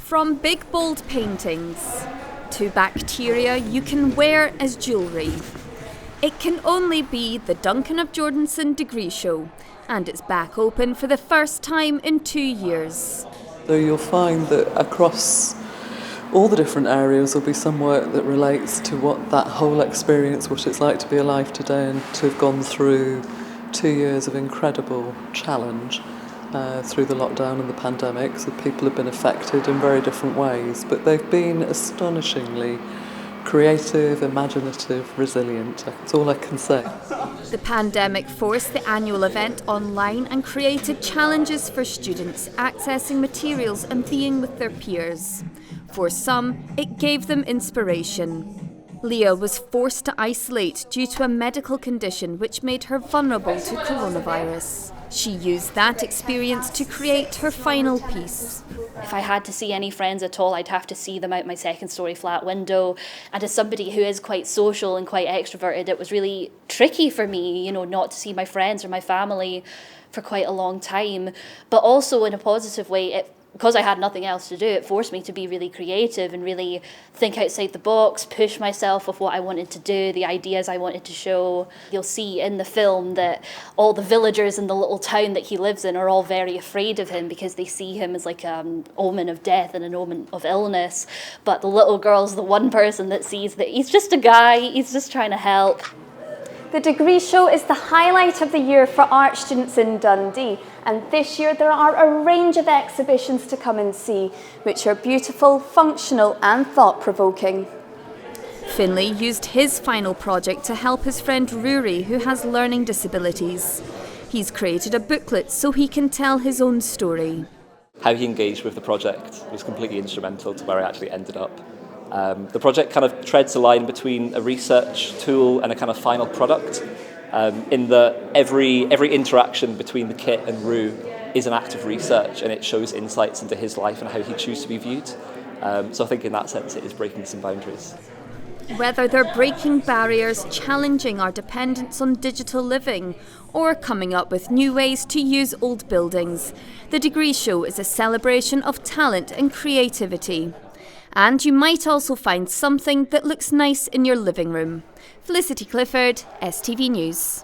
From big bold paintings to bacteria you can wear as jewellery. It can only be the Duncan of Jordanstone degree show, and it's back open for the first time in 2 years. So you'll find that across all the different areas there'll be some work that relates to what that whole experience, what it's like to be alive today and to have gone through 2 years of incredible challenge through the lockdown and the pandemic. So people have been affected in very different ways, but they've been astonishingly creative, imaginative, resilient. That's all I can say. The pandemic forced the annual event online and created challenges for students accessing materials and being with their peers. For some, it gave them inspiration. Leah was forced to isolate due to a medical condition which made her vulnerable to coronavirus. She used that experience to create her final piece. If I had to see any friends at all, I'd have to see them out my second-storey flat window. And as somebody who is quite social and quite extroverted, it was really tricky for me, not to see my friends or my family for quite a long time. But also in a positive way, because I had nothing else to do, it forced me to be really creative and really think outside the box, push myself with what I wanted to do, the ideas I wanted to show. You'll see in the film that all the villagers in the little town that he lives in are all very afraid of him because they see him as like an omen of death and an omen of illness. But the little girl's the one person that sees that he's just a guy, he's just trying to help. The degree show is the highlight of the year for art students in Dundee, and this year there are a range of exhibitions to come and see, which are beautiful, functional and thought-provoking. Finlay used his final project to help his friend Rory, who has learning disabilities. He's created a booklet so he can tell his own story. How he engaged with the project was completely instrumental to where I actually ended up. The project kind of treads a line between a research tool and a kind of final product, in that every interaction between the kit and Rue is an act of research, and it shows insights into his life and how he chooses to be viewed. So I think in that sense it is breaking some boundaries. Whether they're breaking barriers, challenging our dependence on digital living, or coming up with new ways to use old buildings, the Degree Show is a celebration of talent and creativity. And you might also find something that looks nice in your living room. Felicity Clifford, STV News.